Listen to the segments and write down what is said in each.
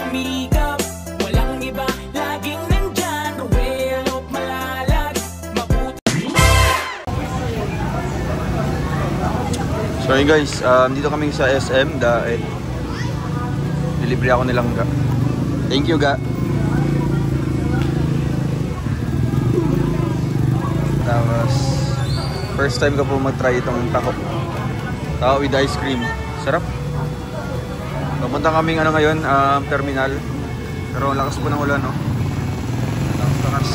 sumikap. Walang iba, laging nandyan. Ruwelo, malalag, mabuti. So yun guys, dito kami sa SM dahil nilibre ako nilang ga. Thank you ga. Tapos first time ko po mag-try itong taho. Taho with ice cream. Sarap. Papunta kaming ano ngayon, terminal. Pero lakas po ng ulan, no? Lakas.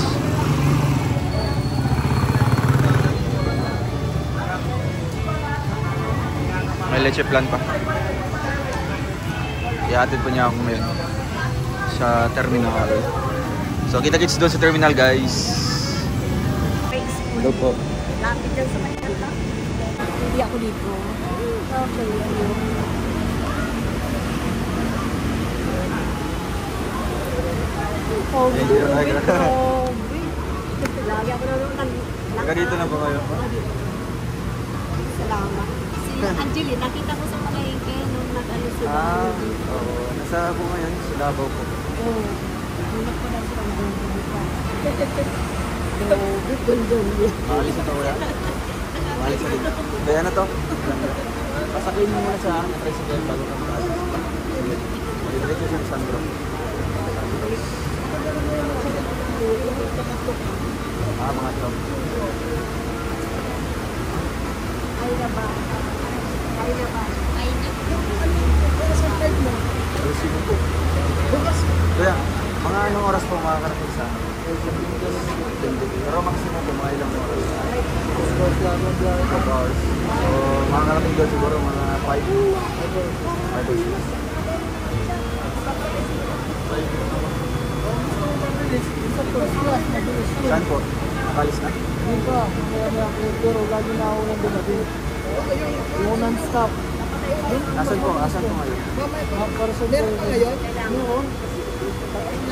May leche plan pa. Ihatid po niya ako ngayon sa terminal. So kita-kits doon sa terminal, guys. Hello po. Lapit dyan sa Manila. Hindi ako dito. Okay, ayun. Oh, dito. Lagi ako na naman. Taga dito na po kayo? Salamat. Si Angeline, nakita ko sa palengke nung nag-ano sila. Oo. Nasa po ngayon, sa Davao po. Oo. Nunag ko na silang gundong. Maalis na to kuya? Maalis na dito. Kaya na to? Pasakin mo muna sa president bago ka maalis. Diretso siya sa Sandro. Mga to. Ay na ba? Saan mo? Resibo po. Kaya, mga anong oras po makakarating sa akin? Pero maximum po mga ilang oras. 5 hours. So, makakarating doon siguro mga 5 or 6. Saan po? Nakalis na? Hindi pa. Pero lagi na ako nang dumating. Yung non-stop. Asan po? Asan po ngayon? Para sa meron pa ngayon? Noon.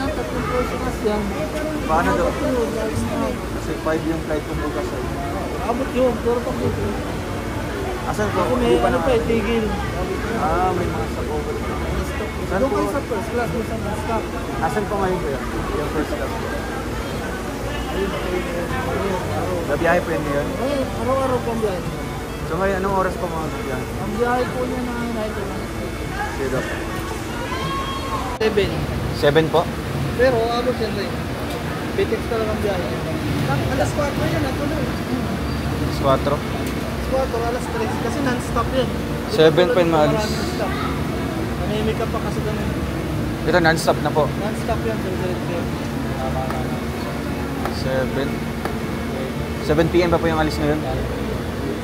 Tatlong personas yan. Paano daw? Kasi 5 yung flight ko bukas ay. Abot yun. Pero pag dito. Asan po? Ako may Hindi pa ano na. pa tigil. May mga stopover. Saan Doon po? kayo sa first class. Doon sa non-stop. Asan po ngayon po yan? Yung first class po. Nabiyahe po yun ngayon? Ay, araw-araw pang biyahe. So ngayon, anong oras po mga biyahe? Ang biyahe po niya na night lang. Sino? 7. 7 po? Pero abot yan rin. Pitix talaga ang biyahe. Alas 4 yan. Ako lang. 4? 4, alas 3. Kasi non-stop yan. 7 pa yun maalis. Nanimik ka pa kasi ganun. Ito non-stop na po. Non-stop yan. 7 PM pa po yung alis ngayon.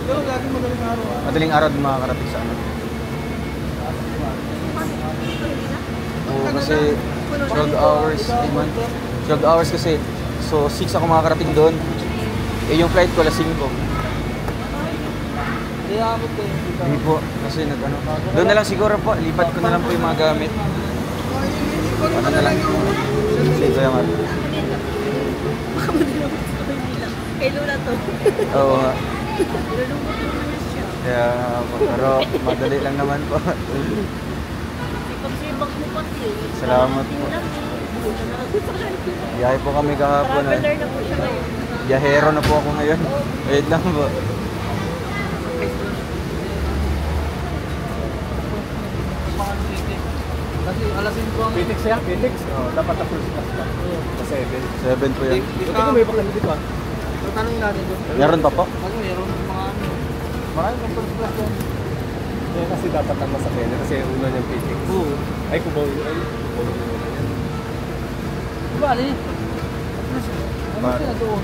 Pero lagi madaling araw. Madaling araw din makakarating sa ano. Oo, kasi 12 hours. 12 hours kasi. So 6 ako makakarating doon. Eh yung flight ko alas 5. Kaya ako po. Hindi po. Kasi nag-ano. Doon na lang siguro po. Lipat ko na lang po yung mga gamit. Ano na lang. Sige ko yung Kay Luna to. Oo nga. Nilulungkot naman siya. Kaya pero madali lang naman po. Sipag-sipag mo pati. Salamat po. Biyahe po kami kahapon. Traveler na po siya ngayon. Biyahero na po ako ngayon. Wait lang po. Kasi alas 5 ang... Phoenix yan? Phoenix? Oh, dapat na first class ka. Sa 7. 7 po yan. Hindi ko may bakal dito ah. So, tanongin natin doon. Meron pa po? Ano meron mga ano? Maraming kang first class yan. Kaya kasi dapat ang masakyan kasi una niyang Phoenix. Oo. Ay, kubaw yun. Ay, kubaw yun. Bali. Ano Bali. sila doon?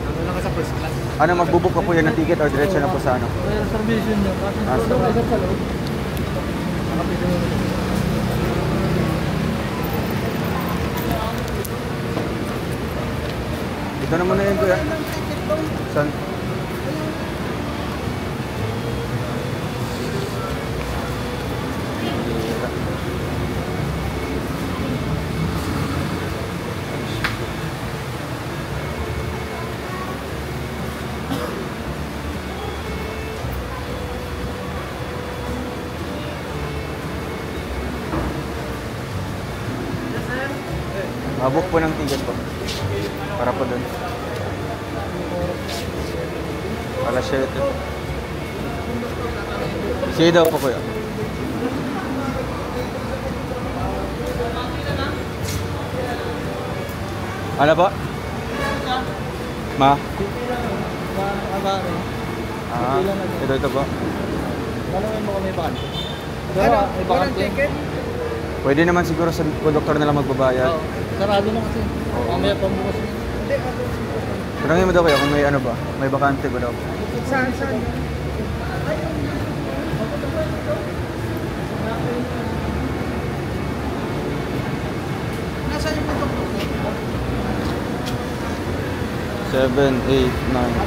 Ano lang ka sa first class? Ano, magbubook ka po yan ng ticket or diretso na po sa ano? May reservation niya. Kasi Ah, doon so- agad sa loob. Nakapito mo. Ito na muna yun kuya. Saan? Book po ng ticket po. Para po doon. Alas 7. Sige daw po kuya. Ano ba? Ma? Ito po. Tanungin mo kung may bakante. Ano? May bakante. Pwede naman siguro sa conductor na lang magbabayad. Oo. Sarado na kasi. Mamaya pambukas na. Tanungin mo daw kuya kung may ano ba? May bakante ba daw? Saan? Nasaan yung conductor? 7, 8, 9, 10, 11, 12,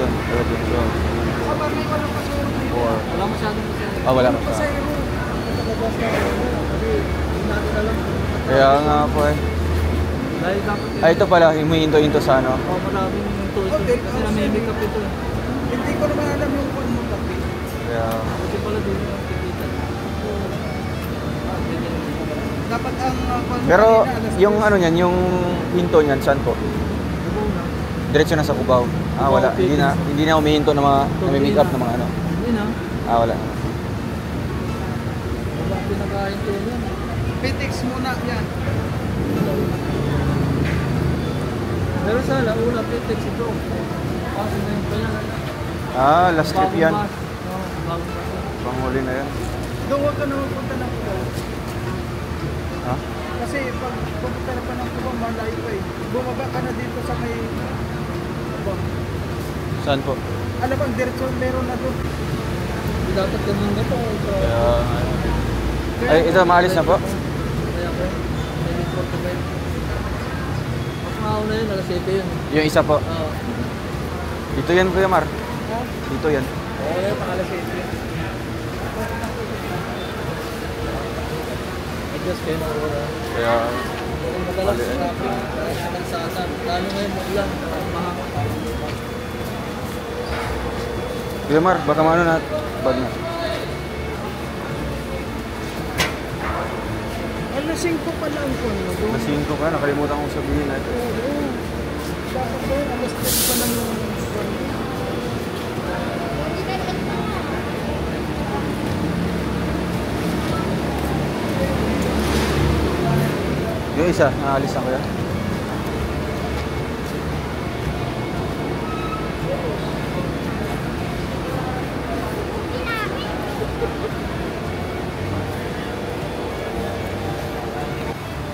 4. Wala masyadong kasi. Wala pa siya. Kaya nga po eh. Dahil dapat Ito pala, humihinto-hinto sa ano. maraming tuloy kasi namimik up ito. Hindi ko naman alam yung kung mo kape. Kaya, Kasi pala doon yung tikitan. Dapat ang pero yung ano niyan, yung hinto niyan, saan po? Diretso na sa Cubao. Wala. Hindi na humihinto na mga nami-make up na mga ano. Hindi na. Wala. Wala pinakain to yan. Pitex muna yan. Pero sa launa, Pitex ito. Kasi na yung kanya. Last trip yan. Bagong bus. Panghuli na yan. Doon huwag ka na magpunta ng Cubao. Ha? Kasi pag pupunta na pa ng Cubao, malayo pa eh. Bumaba ka na dito sa may... Saan po? Alam bang diretso meron na doon. Dapat ganun na ito. Ay, ito, maalis na po. Kaya ko. May report ko ba yun? Mas mauna yun, alas 7 yun. Yung isa po. Oo. Dito yan, Kuya Mar. Dito yan. Oo, yun, alas 7 yun. Adjust kayo na oras. Kaya, Madalas traffic sa kalsada. Lalo ngayon, ulan, mahanga. Kuya Mar, baka maano na. Bag na. Alas 5 pa lang po. Alas 5 ka, nakalimutan kong sabihin natin. Oo. Dapat doon, alas 10 pa lang yung... Yung isa, naalis na kuya.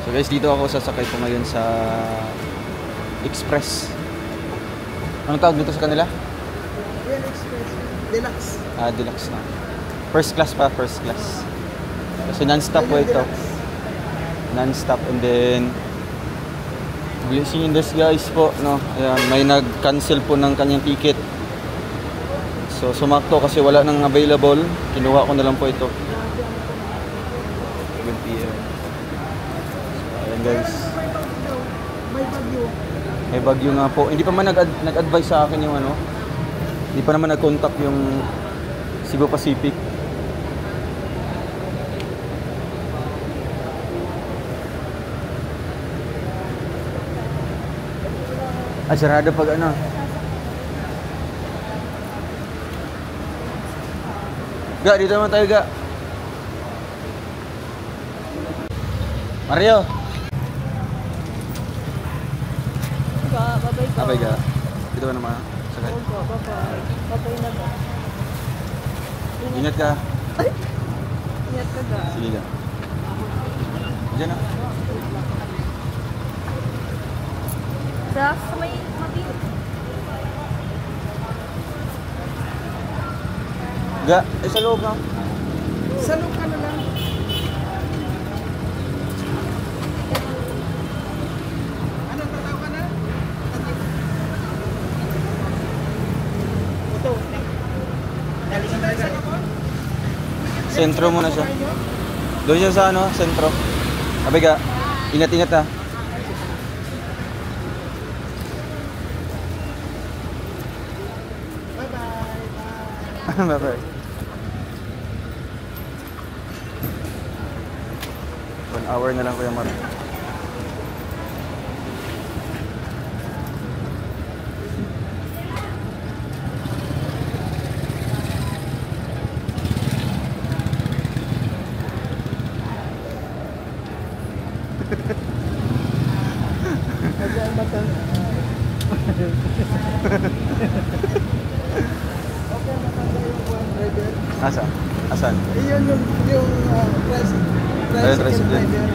So guys, dito ako sasakay po ngayon sa Express. Anong tawag dito sa kanila? Yan, Express. Deluxe. Deluxe na. First class pa, first class. Kasi non-stop po ito. Non-stop, and then blessing in disguise po, no. Ayan, may nag-cancel po ng kanyang ticket. So sumakto kasi wala nang available. Kinuha ko na lang po ito. 7 PM. So, ayan guys. May bagyo. May bagyo nga po. Hindi pa man nag-advise sa akin yung ano. Hindi pa naman nag-contact yung Cebu Pacific. Sarado pag ano. Ga, dito naman tayo, Ga. Mario. Babay ka. Abay, Ga. Dito ka naman. Sakay. Babay. Babay na ba? Ingat ka. Ingat ka ba? Sige, Ga. Diyan na. Sa may mabili. Ga, sa loob na. Sa loob ka na lang. Ano, tataw ka na? Ito. Galingan tayo sa kapon? Sentro muna siya. Doon siya sa ano, sentro. Abay, Ga. Ingat-ingat ha. Bye-bye. 1 hour na lang, Kuya Mar. Kaya mata. Okay, matanda yung one driver. Asa? Asan? Iyon yung tricycle tricycle. driver.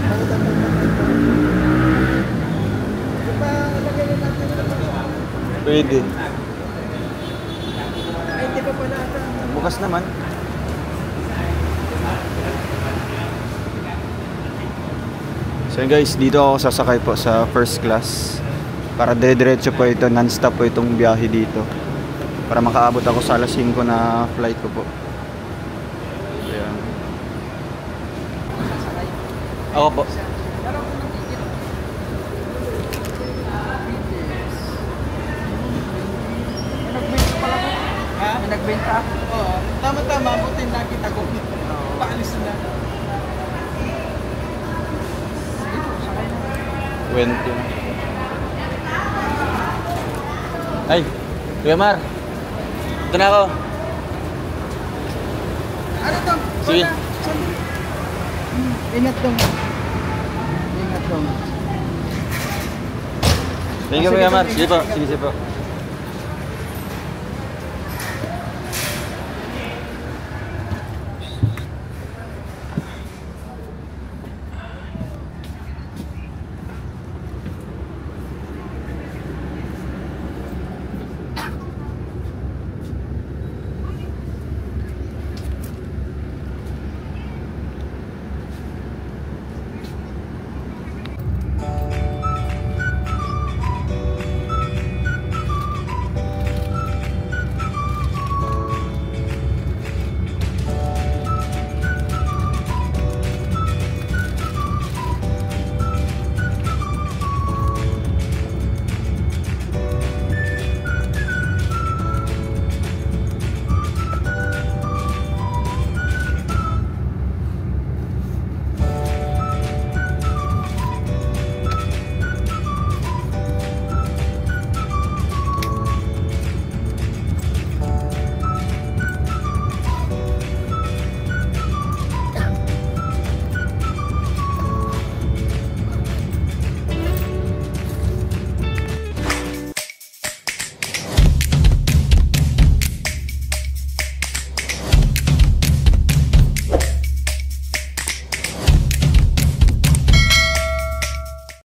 Matanda yung ipalagay na natin yung Pwede. ay, hindi pa pala ata. Bukas naman. So yun guys, dito ako sasakay po sa first class. Para dire-diretso po ito, non-stop po itong biyahe dito. Para makaabot ako sa alas 5 na flight ko po. Ayan. Ako po. Ha? May nagbenta? Oo. Tama-tama, buti nakita ko. Paalis na. 20. Ay, Kuya Mar. Ito na ako. Ano to? Sige. Ingat dong. Ingat dong. Thank you Kuya Mar. Sige po. Sige po.